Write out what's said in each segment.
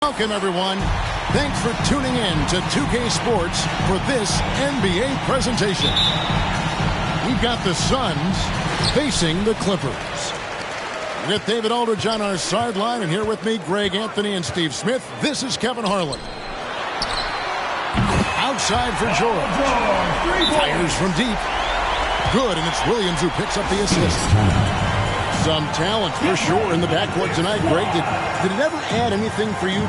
Welcome, everyone. Thanks for tuning in to 2K Sports for this NBA presentation. We've got the Suns facing the Clippers. With David Aldridge on our sideline, and here with me, Greg Anthony and Steve Smith, this is Kevin Harlan. Outside for George. Fires from deep. Good, and it's Williams who picks up the assist. Some talent for sure in the backcourt tonight, Greg. Did it ever add anything for you?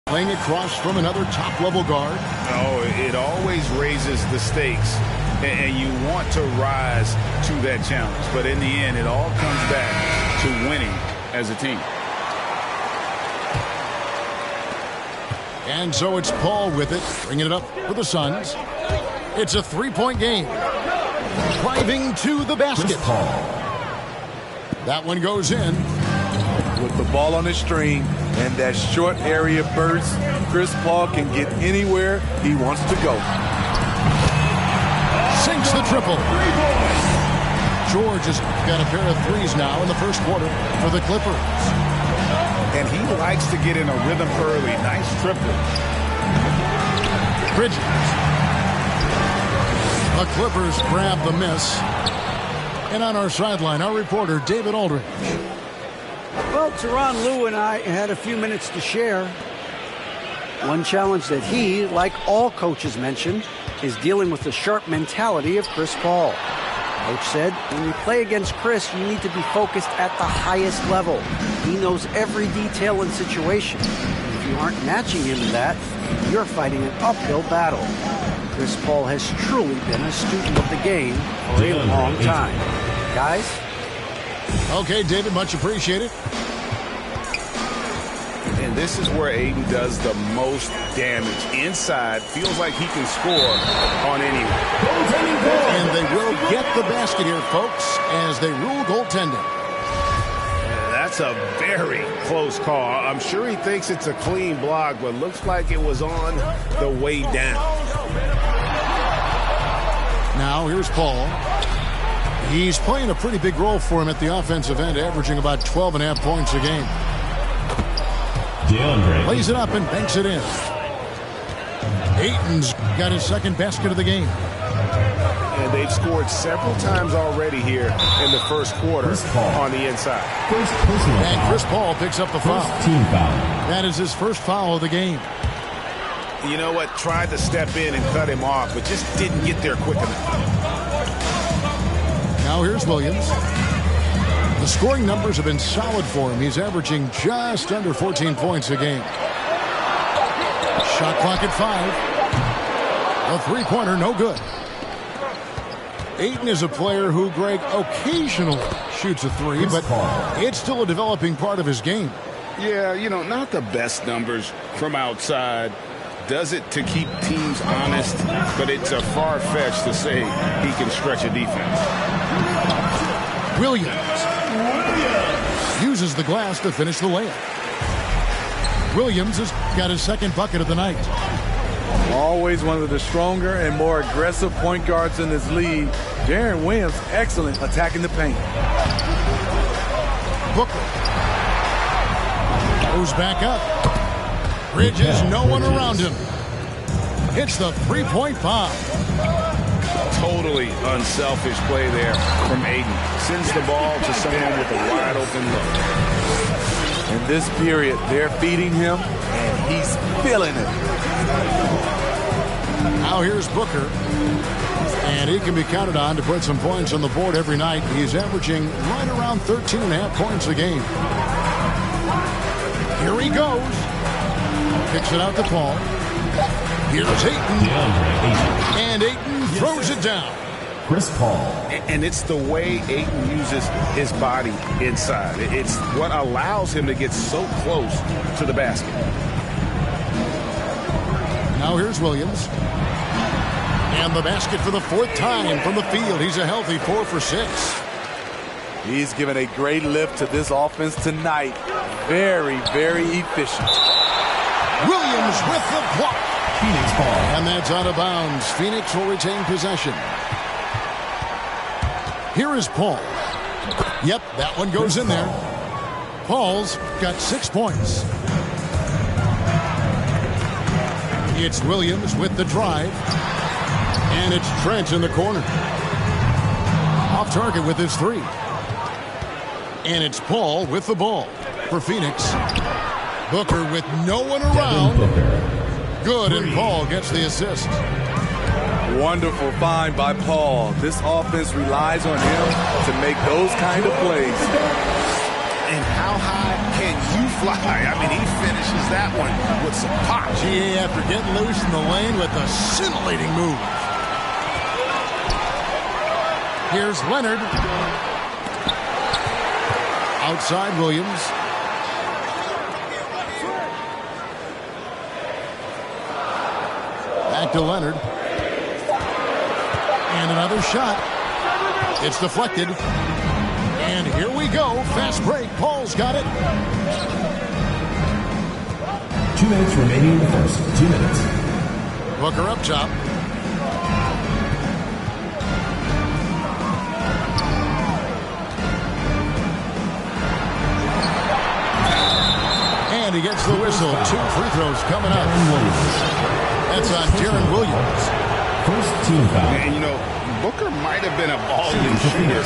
Playing across from another top-level guard. Oh, it always raises the stakes, and you want to rise to that challenge. But in the end, it all comes back to winning as a team. And so it's Paul with it, bringing it up for the Suns. It's a three-point game. Driving to the basket. That one goes in. With the ball on the string and that short area burst, Chris Paul can get anywhere he wants to go. Sinks the triple. George has got a pair of threes now in the first quarter for the Clippers. And he likes to get in a rhythm early. Nice triple. Bridges. The Clippers grab the miss. And on our sideline, our reporter, David Aldridge. Well, Tyronn Lue and I had a few minutes to share. One challenge that he, like all coaches mentioned, is dealing with the sharp mentality of Chris Paul. Coach said, when you play against Chris, you need to be focused at the highest level. He knows every detail and situation. If you aren't matching him in that, you're fighting an uphill battle. Chris Paul has truly been a student of the game for a long time. Guys? Okay, David, much appreciated. And this is where Ayton does the most damage. Inside, feels like he can score on anyone. And they will get the basket here, folks, as they rule goaltending. That's a very close call. I'm sure he thinks it's a clean block, but looks like it was on the way down. Now, here's Paul. He's playing a pretty big role for him at the offensive end, averaging about 12.5 points a game. Lays it up and banks it in. Ayton's got his second basket of the game. And they've scored several times already here in the first quarter on the inside. And Chris Paul picks up the foul. Team foul. That is his first foul of the game. You know what? Tried to step in and cut him off, but just didn't get there quick enough. Now here's Williams. The scoring numbers have been solid for him. He's averaging just under 14 points a game. Shot clock at 5. A three-pointer, no good. Ayton is a player who, Greg, occasionally shoots a three, but it's still a developing part of his game. Yeah, you know, not the best numbers from outside. Does it to keep teams honest, but it's a far-fetched to say he can stretch a defense. Williams uses the glass to finish the layup. Williams has got his second bucket of the night. Always one of the stronger and more aggressive point guards in this league. Deron Williams, excellent attacking the paint. Booker goes back up. Bridges, no one around him. Hits the three-point bomb. Totally unselfish play there from Ayton. Sends the ball to someone with a wide open look. In this period, they're feeding him, and he's feeling it. Now here's Booker. And he can be counted on to put some points on the board every night. He's averaging right around 13.5 points a game. Here he goes. Kicks it out to Paul. Here's Ayton. And Ayton throws it down. Chris Paul. And it's the way Ayton uses his body inside. It's what allows him to get so close to the basket. Now here's Williams. And the basket for the 4th time from the field. He's a healthy 4 for 6. He's given a great lift to this offense tonight. Very, very efficient. Williams with the block. Phoenix ball. And that's out of bounds. Phoenix will retain possession. Here is Paul. Yep, that one goes in there. Paul's got 6 points. It's Williams with the drive. And it's Trent in the corner. Off target with his 3. And it's Paul with the ball for Phoenix. Booker with no one around. Good, and Paul gets the assist. Wonderful find by Paul. This offense relies on him to make those kind of plays. And how high can you fly? I mean, he finishes that one with some pop. GA after getting loose in the lane with a scintillating move. Here's Leonard. Outside Williams. Back to Leonard. And another shot. It's deflected. And here we go. Fast break. Paul's got it. 2 minutes remaining in the first. 2 minutes. Booker up top. And he gets the whistle. 2 free throws coming up. That's on Deron Williams. First team foul. And, you know, Booker might have been a ball-in shooter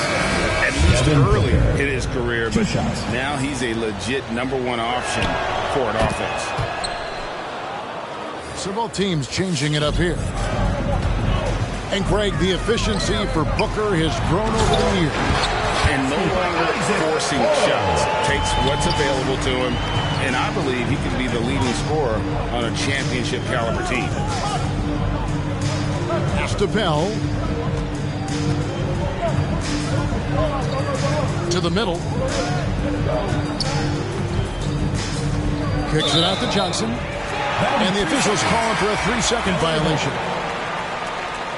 at least earlier in his career, but now he's a legit #1 option for an offense. So both teams changing it up here. And Greg, the efficiency for Booker has grown over the years. And no longer forcing shots. Takes what's available to him, and I believe he can be the leading scorer on a championship caliber team. Estapel to the middle. Kicks it out to Johnson. And the officials calling for a 3-second violation.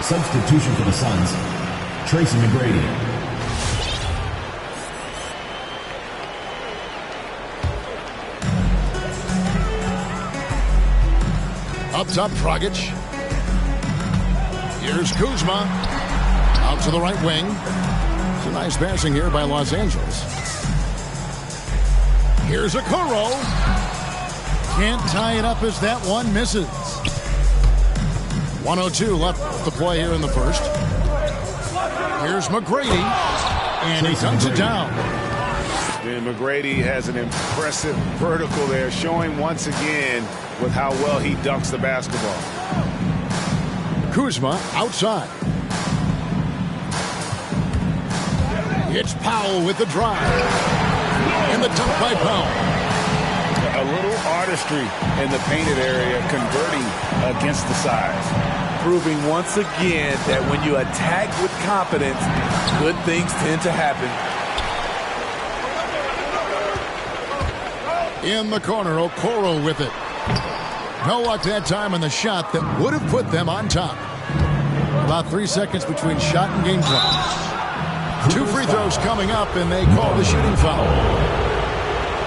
Substitution for the Suns. Tracy McGrady. Up top, Dragic. Here's Kuzma. Out to the right wing. It's a nice passing here by Los Angeles. Here's Okoro. Can't tie it up as that one misses. 1:02 left to play here in the first. Here's McGrady. And he dunks it down. And McGrady has an impressive vertical there, showing once again with how well he dunks the basketball. Kuzma outside. It's Powell with the drive. And the dunk by Powell. A little artistry in the painted area, converting against the size. Proving once again that when you attack with confidence, good things tend to happen. In the corner, Okoro with it. No luck that time on the shot that would have put them on top. About 3 seconds between shot and game clock. 2 free throws coming up, and they call the shooting foul.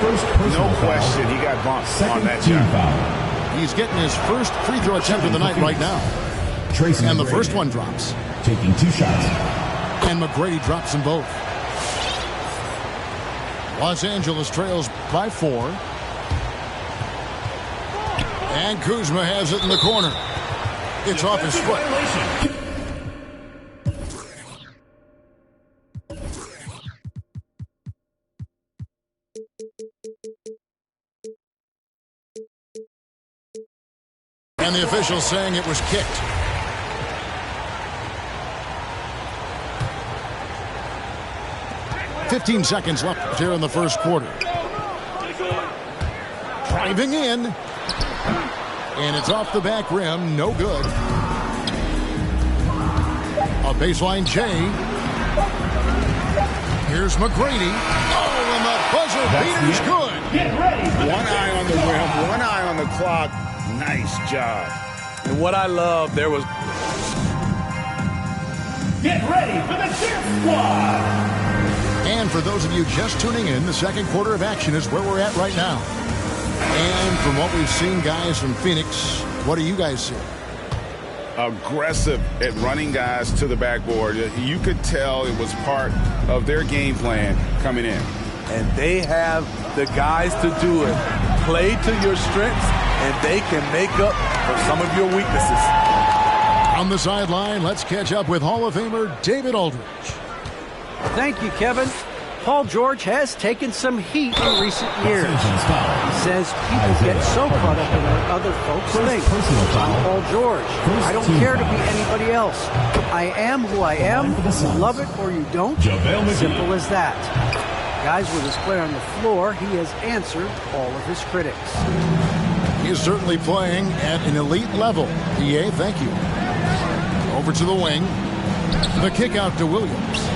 No question, he got bumped on that shot. He's getting his first free throw attempt of the night right now. And the first one drops. Taking 2 shots. And McGrady drops them both. Los Angeles trails by 4. And Kuzma has it in the corner. It's off his foot. And the official saying it was kicked. 15 seconds left here in the first quarter. Driving in. And it's off the back rim. No good. A baseline J. Here's McGrady. Oh, and the buzzer beater's good. One eye on the rim, one eye on the clock. Nice job. And what I love, there was... Get ready for the cheer squad. And for those of you just tuning in, the second quarter of action is where we're at right now. And from what we've seen, guys, from Phoenix, what do you guys see? Aggressive at running guys to the backboard. You could tell it was part of their game plan coming in. And they have the guys to do it. Play to your strengths, and they can make up for some of your weaknesses. On the sideline, let's catch up with Hall of Famer David Aldridge. Thank you, Kevin. Paul George has taken some heat in recent years. He says people get so caught up in what other folks think. I'm Paul George. I don't care to be anybody else. I am who I am. You love it or you don't. Simple as that. Guys, with his play on the floor, he has answered all of his critics. He is certainly playing at an elite level. PA, thank you. Over to the wing. The kick out to Williams.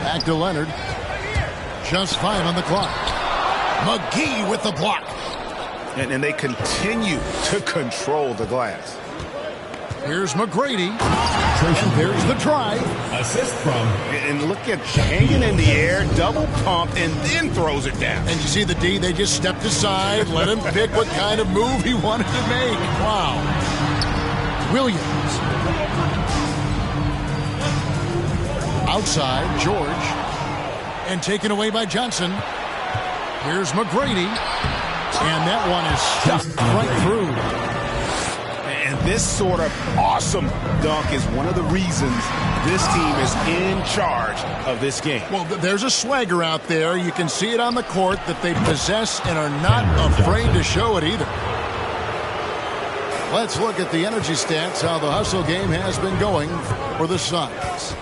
Back to Leonard. Just 5 on the clock. McGee with the block. And they continue to control the glass. Here's McGrady. And there's the drive. Assist from. And look at hanging in the air, double pump, and then throws it down. And you see the D, they just stepped aside, let him pick what kind of move he wanted to make. Wow. Williams. Outside, George. And taken away by Johnson. Here's McGrady. And that one is stuck right through. And this sort of awesome dunk is one of the reasons this team is in charge of this game. Well, there's a swagger out there. You can see it on the court that they possess and are not afraid to show it either. Let's look at the energy stats, how the hustle game has been going for the Suns.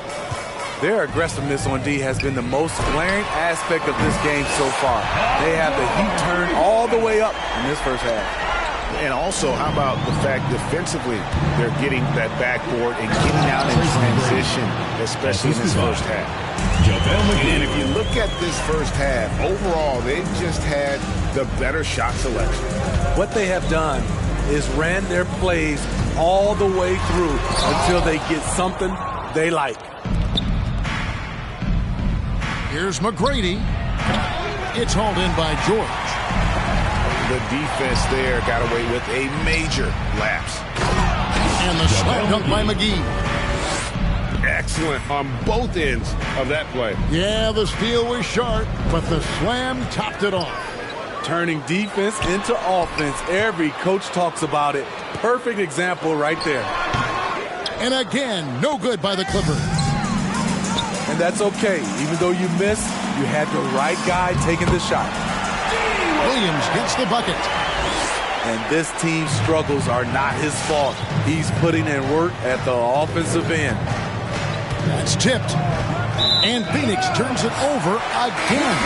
Their aggressiveness on D has been the most glaring aspect of this game so far. They have the heat turned all the way up in this first half. And also, how about the fact defensively they're getting that backboard and getting out in transition, especially in this first half. And if you look at this first half, overall, they've just had the better shot selection. What they have done is ran their plays all the way through until they get something they like. Here's McGrady. It's hauled in by George. The defense there got away with a major lapse. And the slam dunk by McGee. Excellent on both ends of that play. Yeah, the steal was sharp, but the slam topped it off. Turning defense into offense. Every coach talks about it. Perfect example right there. And again, no good by the Clippers. And that's okay. Even though you missed, you had the right guy taking the shot. Williams gets the bucket. And this team's struggles are not his fault. He's putting in work at the offensive end. That's tipped. And Phoenix turns it over again.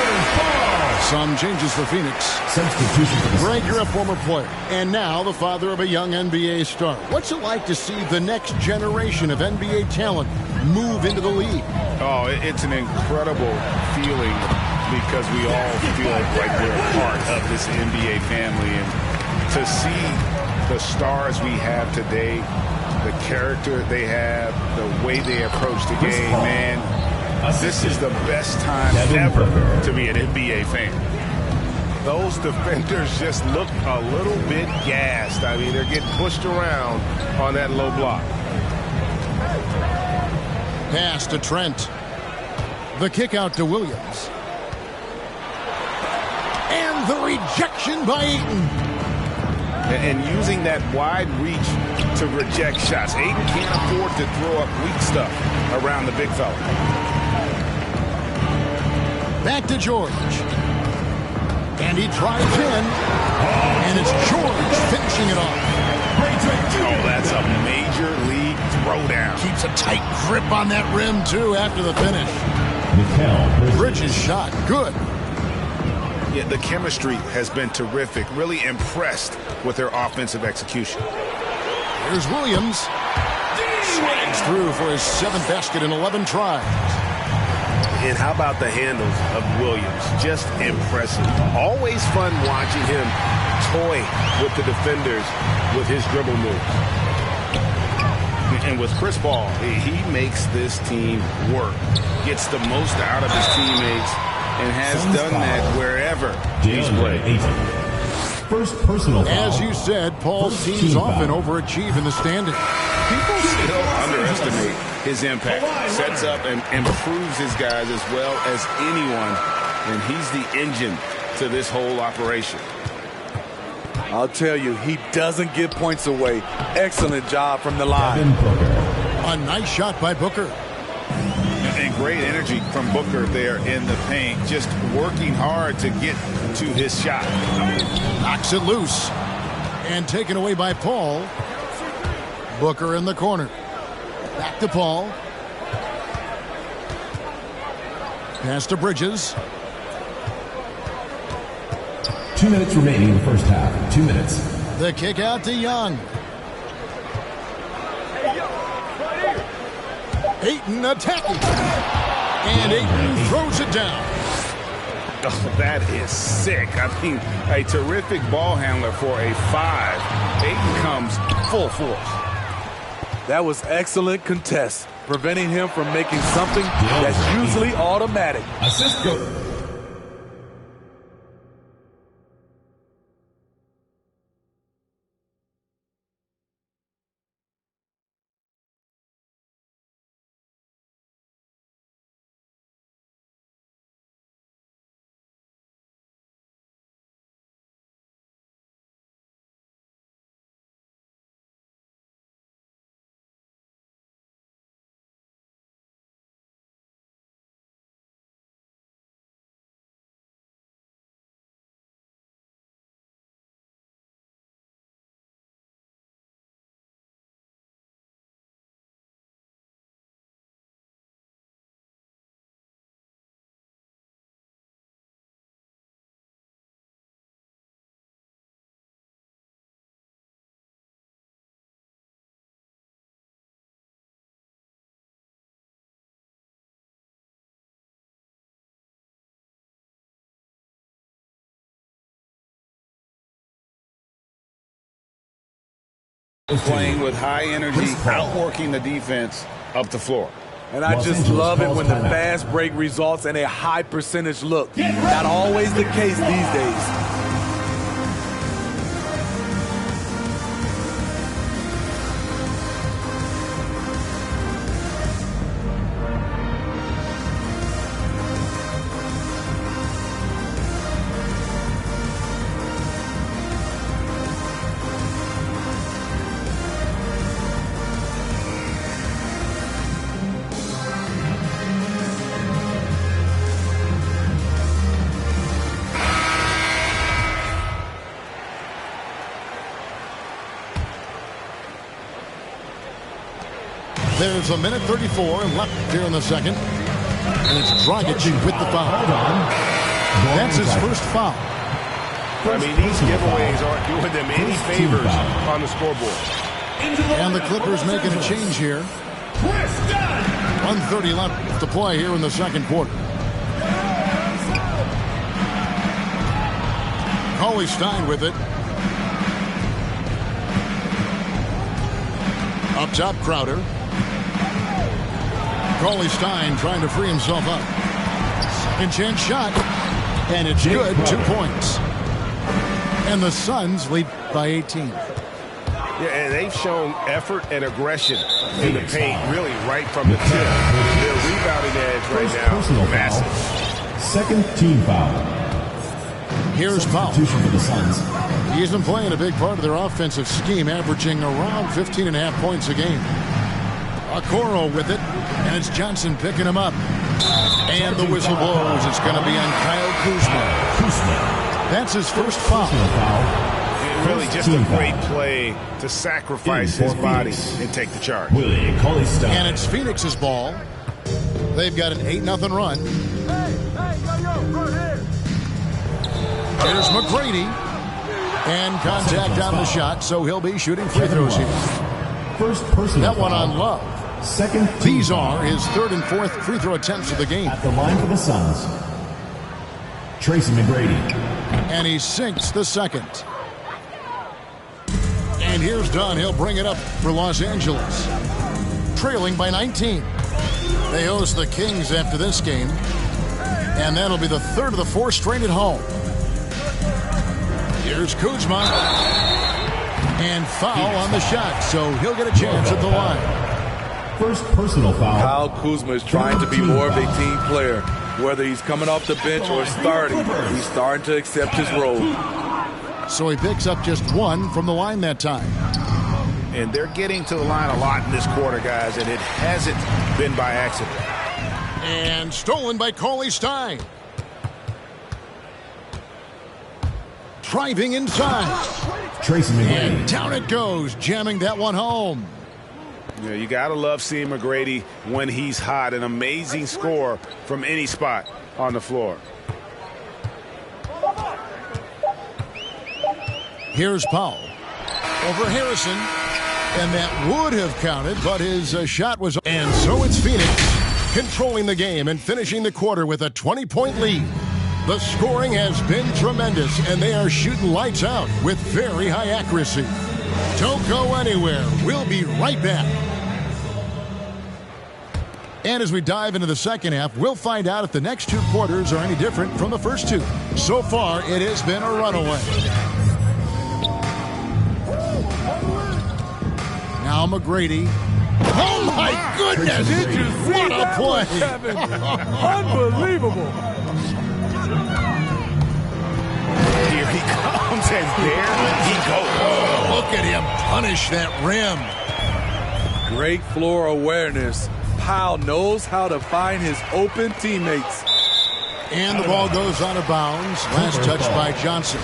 Some changes for Phoenix. Substitution. Greg, you're a former player, and now the father of a young NBA star. What's it like to see the next generation of NBA talent move into the league? Oh, it's an incredible feeling because we all feel like we're a part of this NBA family. And to see the stars we have today, the character they have, the way they approach the game, man, this is the best time ever to be an NBA fan. Those defenders just look a little bit gassed. I mean, they're getting pushed around on that low block. Pass to Trent. The kick out to Williams. And the rejection by Ayton. And using that wide reach to reject shots. Ayton can't afford to throw up weak stuff around the big fella. Back to George. And he drives in. And it's George finishing it off. Oh, that's a major league throwdown. Keeps a tight grip on that rim, too, after the finish. Mikal Bridges shot. Good. Yeah, the chemistry has been terrific. Really impressed with their offensive execution. Here's Williams. Slides through for his 7th basket in 11 tries. And how about the handles of Williams? Just impressive. Always fun watching him toy with the defenders with his dribble moves. And with Chris Paul, he makes this team work. Gets the most out of his teammates and has done that wherever he's played. First personal foul. As you said, Paul's teams often overachieve in the standings. People still underestimate his impact. Sets up and improves his guys as well as anyone. And he's the engine to this whole operation. I'll tell you, he doesn't give points away. Excellent job from the line. A nice shot by Booker. And great energy from Booker there in the paint. Just working hard to get to his shot. Knocks it loose. And taken away by Paul. Booker in the corner. Back to Paul. Pass to Bridges. 2 minutes remaining in the first half. 2 minutes. The kick out to Young. Ayton attacking. And Ayton throws it down. Oh, that is sick. I mean, a terrific ball handler for a 5. Ayton comes full force. That was excellent contest, preventing him from making something that's usually automatic. Assist go. Playing with high energy, outworking the defense up the floor. And I just love it when the fast break results in a high percentage look. Not always the case these days. There's a minute 34 left here in the second. And it's Dragic with the foul. That's his first foul. I mean, these giveaways aren't doing them any favors on the scoreboard. And the Clippers making a change here. 1:30 left to play here in the second quarter. Cauley Stein with it. Up top, Crowder. Cauley Stein trying to free himself up. Second chance shot. And it's good. 2 points. And the Suns lead by 18. Yeah, and they've shown effort and aggression in the paint, really right from the tip. Their rebounding edge right now is massive. Second team foul. Here's Powell. Substitution for the Suns. He's been playing a big part of their offensive scheme, averaging around 15.5 points a game. Okoro with it, and it's Johnson picking him up. And the whistle blows. It's going to be on Kyle Kuzma. That's his first foul. Really just a great play to sacrifice his body and take the charge. Willie Cauley-Stein. And it's Phoenix's ball. They've got an 8-0 run. Here's McGrady. And contact on the shot, so he'll be shooting free throws here. First personal That one foul. on Love. Second. These are his third and fourth free throw attempts of the game. At the line for the Suns, Tracy McGrady. And he sinks the second. And here's Dunn. He'll bring it up for Los Angeles. Trailing by 19. They host the Kings after this game. And that'll be the third of the four straight at home. Here's Kuzma. And foul on the shot, so he'll get a chance at the line. First personal foul. Kyle Kuzma is trying to be more of a team player. Whether he's coming off the bench or starting, he's starting to accept his role. So he picks up just one from the line that time. And they're getting to the line a lot in this quarter, guys, and it hasn't been by accident. And stolen by Cauley-Stein. Driving inside. Tracy McGrady. And down it goes, jamming that one home. Yeah, you got to love seeing McGrady when he's hot. An amazing score from any spot on the floor. Here's Powell over Harrison. And that would have counted, but his shot was... And so it's Phoenix controlling the game and finishing the quarter with a 20-point lead. The scoring has been tremendous, and they are shooting lights out with very high accuracy. Don't go anywhere. We'll be right back. And as we dive into the second half, we'll find out if the next two quarters are any different from the first two. So far, it has been a runaway. Now McGrady. Oh, my goodness! Did you see what that a play! one, Kevin? Unbelievable. Here he comes, and there he goes. Look at him punish that rim. Great floor awareness. Powell knows how to find his open teammates. And the ball goes out of bounds. Last touch by Johnson.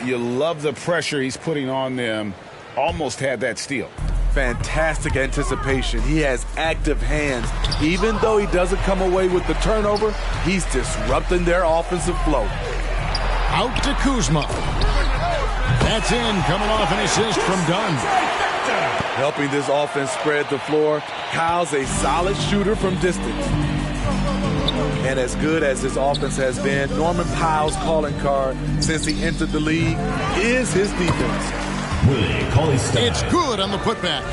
You love the pressure he's putting on them. Almost had that steal. Fantastic anticipation. He has active hands. Even though he doesn't come away with the turnover, he's disrupting their offensive flow. Out to Kuzma. That's in, coming off an assist from Dunn. Helping this offense spread the floor. Kyle's a solid shooter from distance. And as good as his offense has been, Norman Powell's calling card since he entered the league is his defense. Willie Cauley-Stein. It's good on the putback.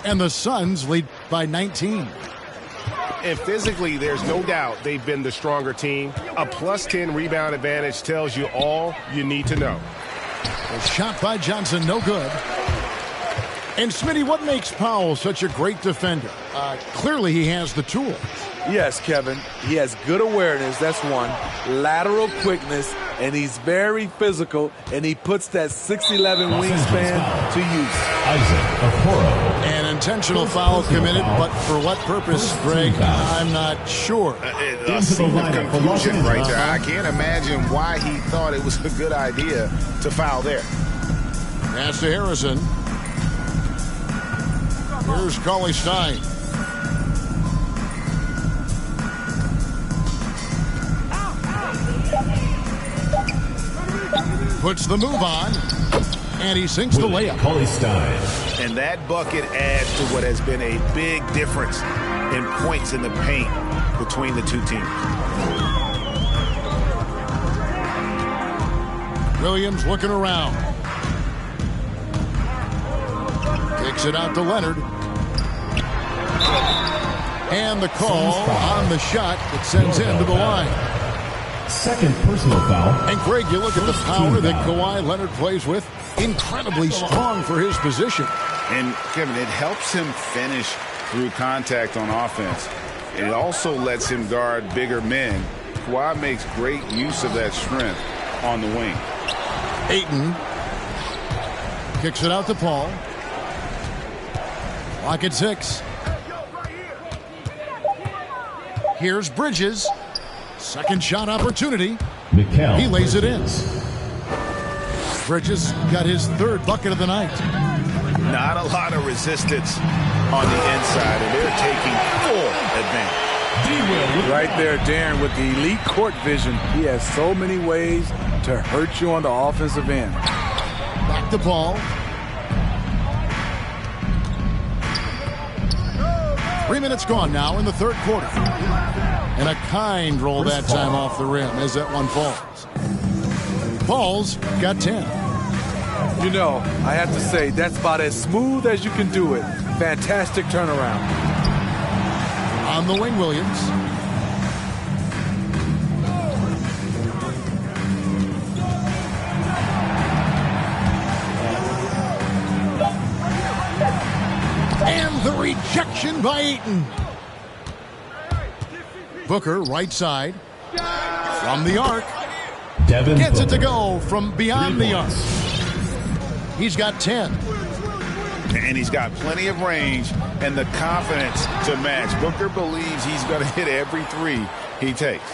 And the Suns lead by 19. And physically, there's no doubt they've been the stronger team. A +10 rebound advantage tells you all you need to know. A shot by Johnson, no good. And Smitty, what makes Powell such a great defender? Clearly he has the tools. Yes, Kevin. He has good awareness, that's one. Lateral quickness, and he's very physical, and he puts that 6'11 wingspan to use. Isaac Okoro. An intentional foul committed, but for what purpose, Greg? I'm not sure. A scene of confusion right there. I can't imagine why he thought it was a good idea to foul there. Pass to Harrison. Here's Cauley-Stein. Puts the move on, and he sinks the layup. Cauley-Stein. And that bucket adds to what has been a big difference in points in the paint between the two teams. Williams looking around. Kicks it out to Leonard. And the call on the shot that sends him to the line. Second personal foul. And Greg, you look at the power that Kawhi Leonard plays with. Incredibly strong for his position. And, Kevin, it helps him finish through contact on offense. It also lets him guard bigger men. Kawhi makes great use of that strength on the wing. Ayton kicks it out to Paul. Clock at 6. Here's Bridges. Second shot opportunity. Mikal He lays it in. Bridges. Bridges got his third bucket of the night. Not a lot of resistance on the inside, and they're taking full advantage. Right there, Darren, with the elite court vision. He has so many ways to hurt you on the offensive end. Back to Paul. 3 minutes gone now in the third quarter. And a kind roll that time off the rim as that one falls. Paul's got 10. You know, I have to say, that's about as smooth as you can do it. Fantastic turnaround. On the wing, Williams. And the rejection by Ayton. Booker, right side. From the arc. Gets it to go from beyond the arc. He's got 10. And he's got plenty of range and the confidence to match. Booker believes he's going to hit every three he takes.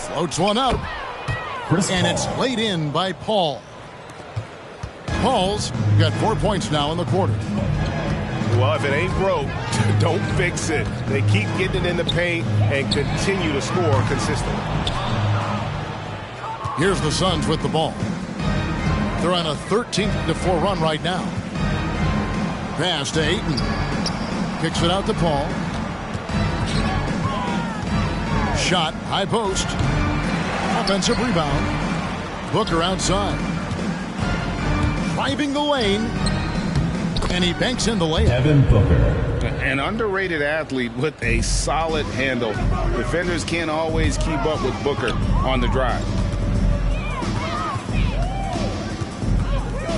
Floats one up. And it's laid in by Paul. Paul's got 4 points now in the quarter. Well, if it ain't broke, don't fix it. They keep getting it in the paint and continue to score consistently. Here's the Suns with the ball. They're on a 13-4 run right now. Pass to Ayton. Kicks it out to Paul. Shot, high post. Offensive rebound. Booker outside. Driving the lane. And he banks in the layup. Devin Booker. An underrated athlete with a solid handle. Defenders can't always keep up with Booker on the drive.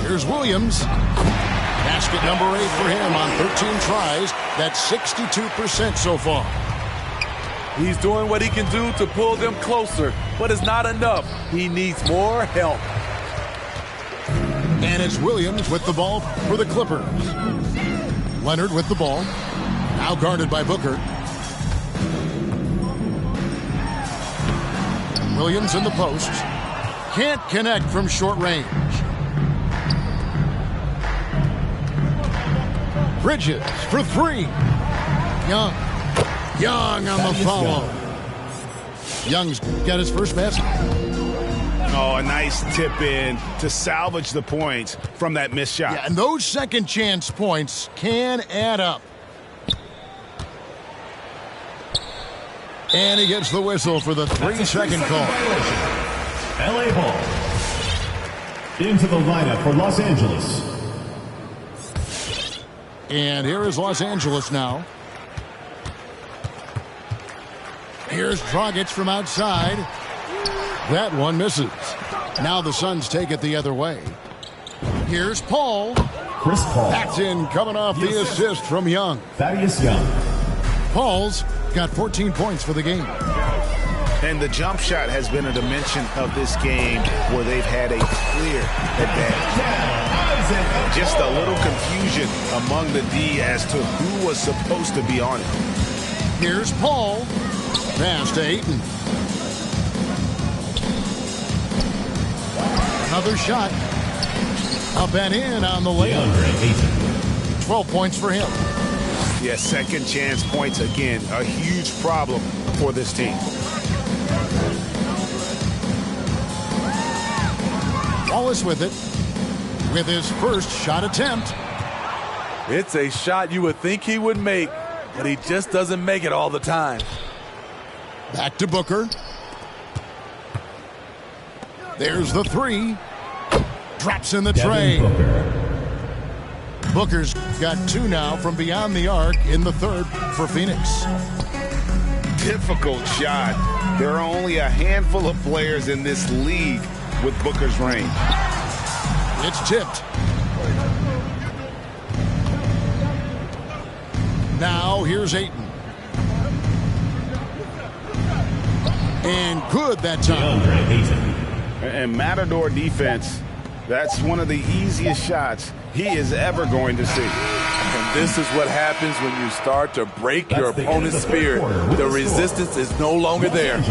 Here's Williams. Basket number 8 for him on 13 tries. That's 62% so far. He's doing what he can do to pull them closer, but it's not enough. He needs more help. And it's Williams with the ball for the Clippers. Leonard with the ball. Now guarded by Booker. Williams in the post. Can't connect from short range. Bridges for 3. Young on the follow. Young's got his first basket. Oh, a nice tip in to salvage the points from that missed shot. Yeah, and those second chance points can add up. And he gets the whistle for the 3-second call. LA Ball. Into the lineup for Los Angeles. And here is Los Angeles now. Here's Dragic from outside. That one misses. Now the Suns take it the other way. Here's Paul. Chris Paul. That's in, coming off the assist from Young. Thaddeus Young. Paul's got 14 points for the game. And the jump shot has been a dimension of this game where they've had a clear advantage. Just a little confusion among the D as to who was supposed to be on it. Here's Paul. Pass to Ayton. Another shot. Up and in on the layup. 12 points for him. Yeah, second chance points again. A huge problem for this team. Wallace with it. With his first shot attempt. It's a shot you would think he would make, but he just doesn't make it all the time. Back to Booker. There's the 3. Drops in the tray. Booker's got 2 now from beyond the arc in the third for Phoenix. Difficult shot. There are only a handful of players in this league with Booker's range. It's tipped. Now here's Ayton. And good that time. And Matador defense, that's one of the easiest shots he is ever going to see. And this is what happens when you start to break your opponent's spirit. The resistance is no longer there.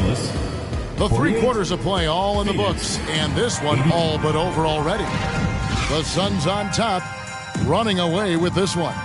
The 3 quarters of play all in the books, and this one all but over already. The Suns on top, running away with this one.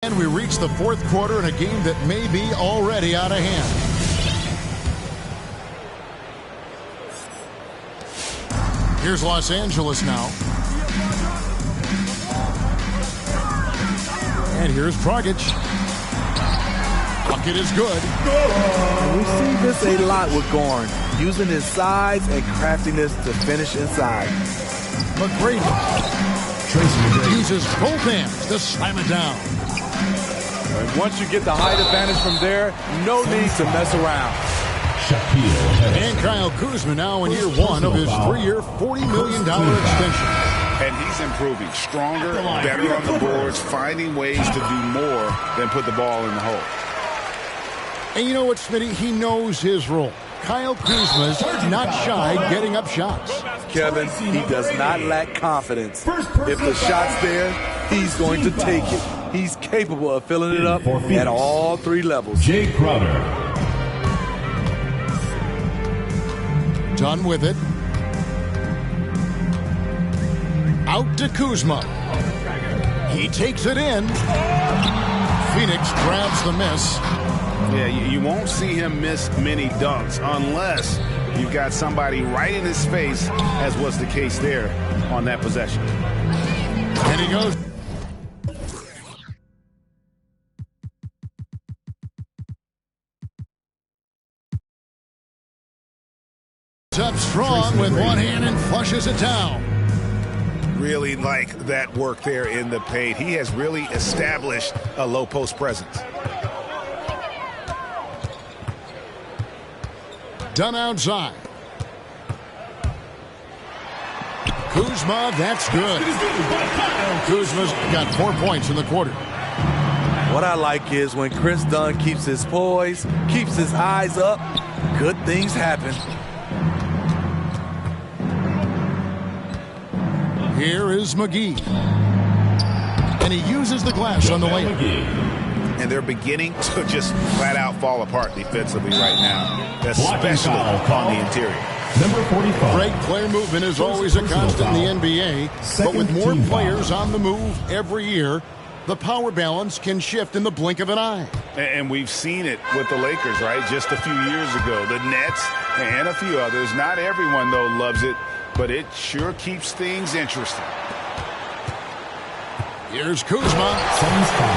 And we reach the 4th quarter in a game that may be already out of hand. Here's Los Angeles now. And here's Dragic. Bucket is good. And we see this a lot with Goran, using his size and craftiness to finish inside. McGrady uses both hands to slam it down. And once you get the height advantage from there, no need to mess around. And Kyle Kuzma now in year 1 of his 3-year, $40 million extension. And he's improving. Stronger, better on the boards, finding ways to do more than put the ball in the hole. And you know what, Smitty? He knows his role. Kyle Kuzma's not shy getting up shots. Kevin, he does not lack confidence. If the shot's there, he's going to take it. He's capable of filling it up at all 3 levels. Jay Crowder. Done with it. Out to Kuzma. He takes it in. Phoenix grabs the miss. Yeah, you won't see him miss many dunks unless you've got somebody right in his face, as was the case there on that possession. And he goes. Up strong with one hand and flushes it down. Really like that work there in the paint. He has really established a low post presence. Done outside. Kuzma, that's good. Kuzma's got 4 points in the quarter. What I like is when Chris Dunn keeps his poise, keeps his eyes up, good things happen. Here is McGee. And he uses the glass on the layup. And they're beginning to just flat out fall apart defensively right now, especially on the interior. Number 45. Great player movement is always a constant in the NBA, but with more players on the move every year, the power balance can shift in the blink of an eye. And we've seen it with the Lakers, right? Just a few years ago. The Nets and a few others. Not everyone, though, loves it, but it sure keeps things interesting. Here's Kuzma.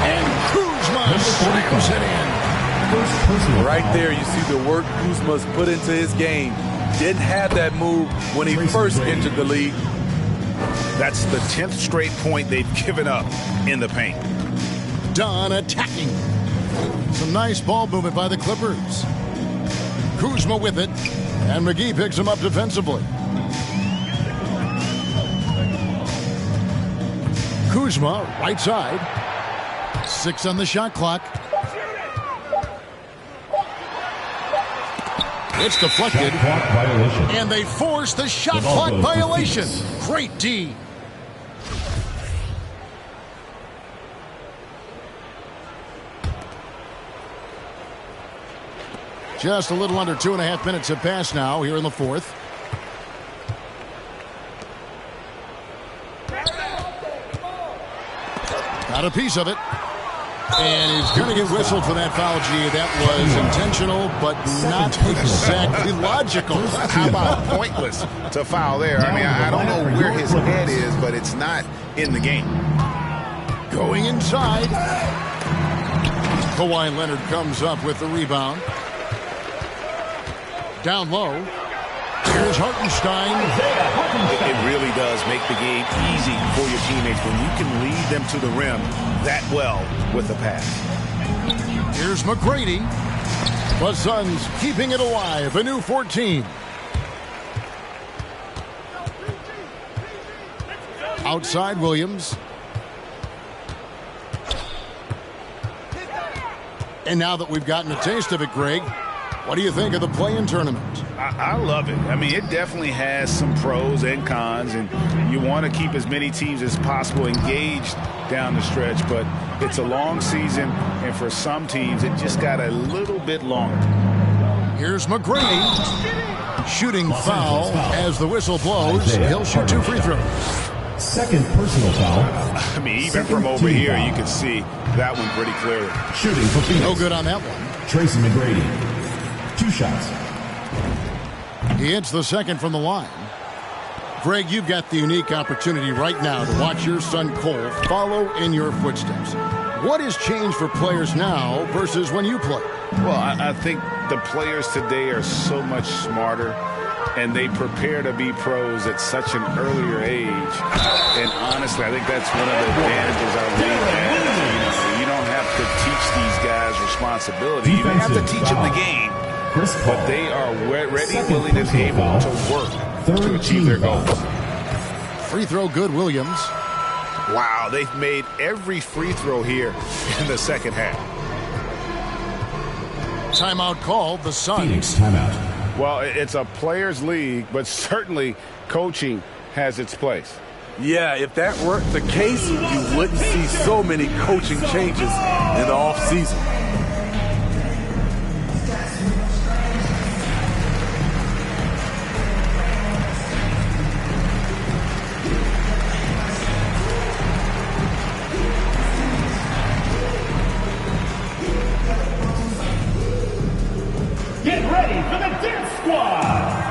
And Kuzma slams it in. Right there, you see the work Kuzma's put into his game. Didn't have that move when he first entered the league. That's the 10th straight point they've given up in the paint. Dunn attacking. Some nice ball movement by the Clippers. Kuzma with it, and McGee picks him up defensively. Kuzma, right side. 6 on the shot clock. It's deflected. Shot clock violation. And they force the shot clock violation. Great D. Just a little under 2.5 minutes have passed now here in the fourth. Got a piece of it. And he's going to get whistled for that foul, G. That was intentional, but not exactly logical. How about pointless to foul there? I mean, I don't know where his head is, but it's not in the game. Going inside. Kawhi Leonard comes up with the rebound. Down low. Here's Hartenstein. It really does make the game easy for your teammates when you can lead them to the rim that well with the pass. Here's McGrady. The Suns keeping it alive. A new 14. Outside Williams. And now that we've gotten a taste of it, Greg, what do you think of the play-in tournament? I love it. I mean, it definitely has some pros and cons, and you want to keep as many teams as possible engaged down the stretch, but it's a long season, and for some teams, it just got a little bit longer. Here's McGrady. Shooting foul as the whistle blows. He'll shoot 2 free throws. Second personal foul. I mean, even from over here, you can see that one pretty clearly. Shooting for Phoenix. No good on that one. Tracy McGrady. 2 shots. He hits the second from the line. Greg, you've got the unique opportunity right now to watch your son Cole follow in your footsteps. What has changed for players now versus when you played? Well, I think the players today are so much smarter, and they prepare to be pros at such an earlier age. And honestly, I think that's one of the advantages our league has. You don't have to teach these guys responsibility. You don't have to teach them the game. But they are ready, willing, and able to work to achieve their goals. Free throw good, Williams. Wow, they've made every free throw here in the second half. Timeout called, the Suns. Phoenix timeout. Well, it's a players' league, but certainly coaching has its place. Yeah, if that weren't the case, you wouldn't see so many coaching changes in the offseason. Get ready for the Death Squad!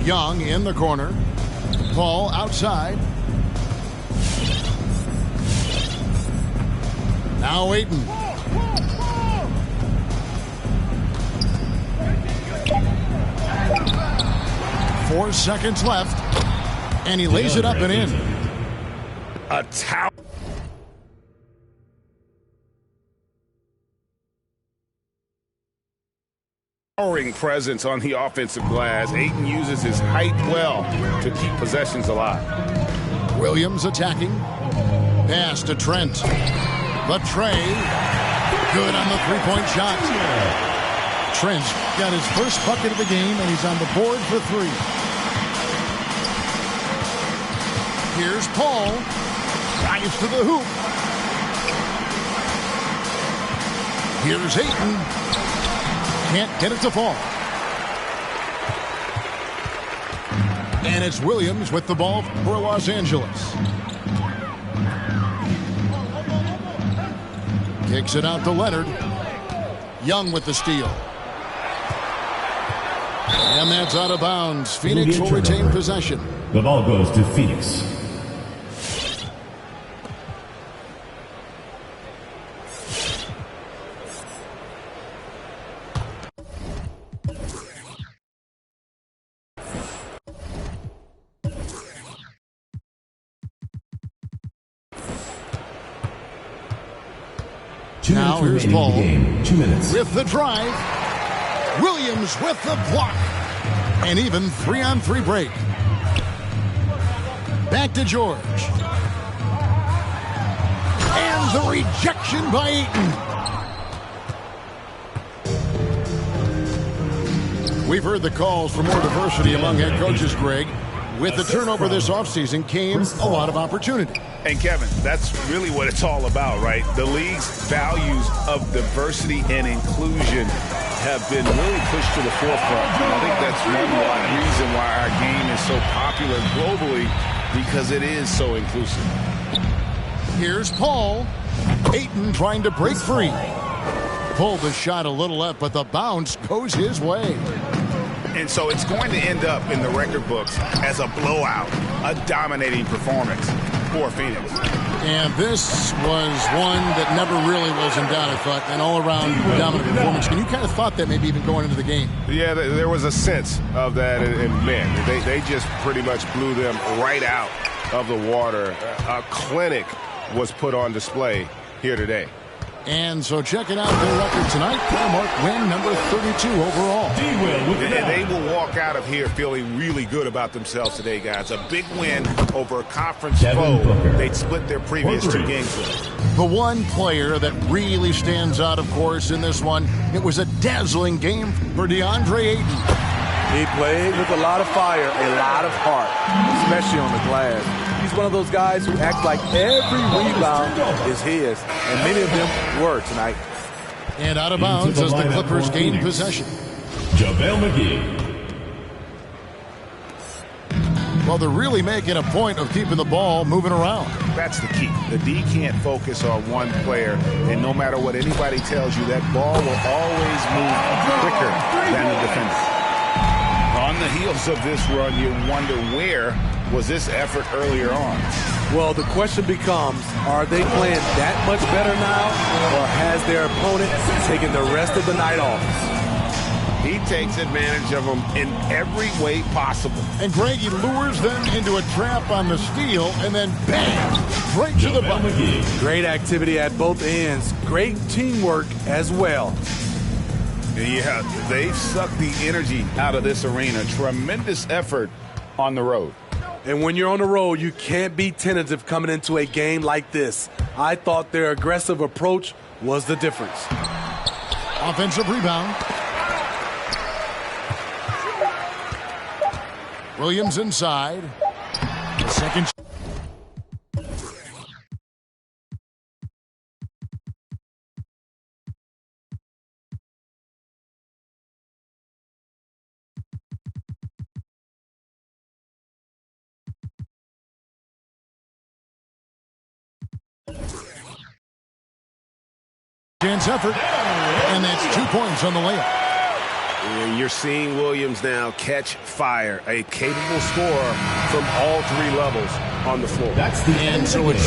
Young in the corner. Paul outside. Now Ayton. Four seconds left. And he lays it up and in. A towel. Towering presence on the offensive glass. Ayton uses his height well to keep possessions alive. Williams attacking. Pass to Trent. The tray. Good on the three-point shot. Trent got his first bucket of the game, and he's on the board for 3. Here's Paul. Drives to the hoop. Here's Ayton. Can't get it to fall. And it's Williams with the ball for Los Angeles. Kicks it out to Leonard. Young with the steal. And that's out of bounds. Phoenix will retain possession. The ball goes to Phoenix. Now here's Paul 2 minutes. with the drive. Williams with the block. And even 3-on-3 break. Back to George. And the rejection by Ayton. We've heard the calls for more diversity among head coaches, Greg. With the turnover this offseason came a lot of opportunity. And Kevin, that's really what it's all about, right? The league's values of diversity and inclusion have been really pushed to the forefront. And I think that's one reason why our game is so popular globally, because it is so inclusive. Here's Paul. Ayton trying to break free. Pulled the shot a little left, but the bounce goes his way. And so it's going to end up in the record books as a blowout, a dominating performance for Phoenix. And this was one that never really was in doubt, I thought, an all-around dominant performance. And you kind of thought that maybe even going into the game. Yeah, there was a sense of that, and man, they just pretty much blew them right out of the water. A clinic was put on display here today. And so checking out their record tonight, Mark win number 32 overall. They will walk out of here feeling really good about themselves today, guys. A big win over a conference foe they'd split their previous 2 games with. The one player that really stands out, of course, in this one, it was a dazzling game for DeAndre Ayton. He played with a lot of fire, a lot of heart, especially on the glass. He's one of those guys who act like every rebound is his, and many of them were tonight. And out of bounds as the Clippers gain possession. JaVale McGee. Well, they're really making a point of keeping the ball moving around. That's the key. The D can't focus on one player, and no matter what anybody tells you, that ball will always move quicker than the defender. On the heels of this run, you wonder, where was this effort earlier on? Well, the question becomes, are they playing that much better now, or has their opponent taken the rest of the night off? He takes advantage of them in every way possible. And Greg, he lures them into a trap on the steal, and then bang, straight to the bucket. Great activity at both ends. Great teamwork as well. Yeah, they've sucked the energy out of this arena. Tremendous effort on the road. And when you're on the road, you can't be tentative coming into a game like this. I thought their aggressive approach was the difference. Offensive rebound. Williams inside. The second. Chance effort, and that's 2 points on the layup. And you're seeing Williams now catch fire, a capable scorer from all 3 levels on the floor. That's the And so it's